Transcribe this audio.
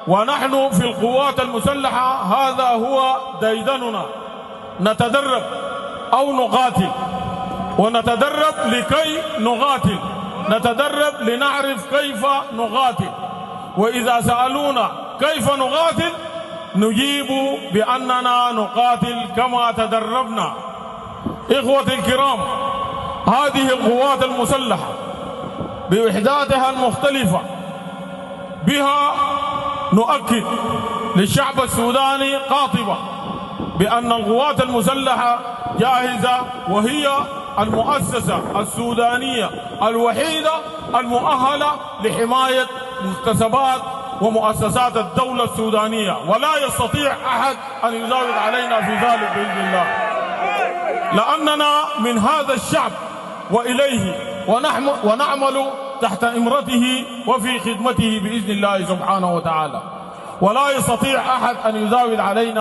ونحن في القوات المسلحة هذا هو ديدننا، نتدرب أو نقاتل، ونتدرب لكي نقاتل، نتدرب لنعرف كيف نقاتل. وإذا سألونا كيف نقاتل نجيب بأننا نقاتل كما تدربنا. إخوتي الكرام، هذه القوات المسلحة بوحداتها المختلفة بها نؤكد للشعب السوداني قاطبة بأن القوات المسلحة جاهزة، وهي المؤسسة السودانية الوحيدة المؤهلة لحماية مكتسبات ومؤسسات الدولة السودانية، ولا يستطيع أحد أن يزاود علينا في ذلك بإذن الله، لأننا من هذا الشعب وإليه ونعمل تحت إمرته وفي خدمته بإذن الله سبحانه وتعالى، ولا يستطيع أحد أن يزاود علينا.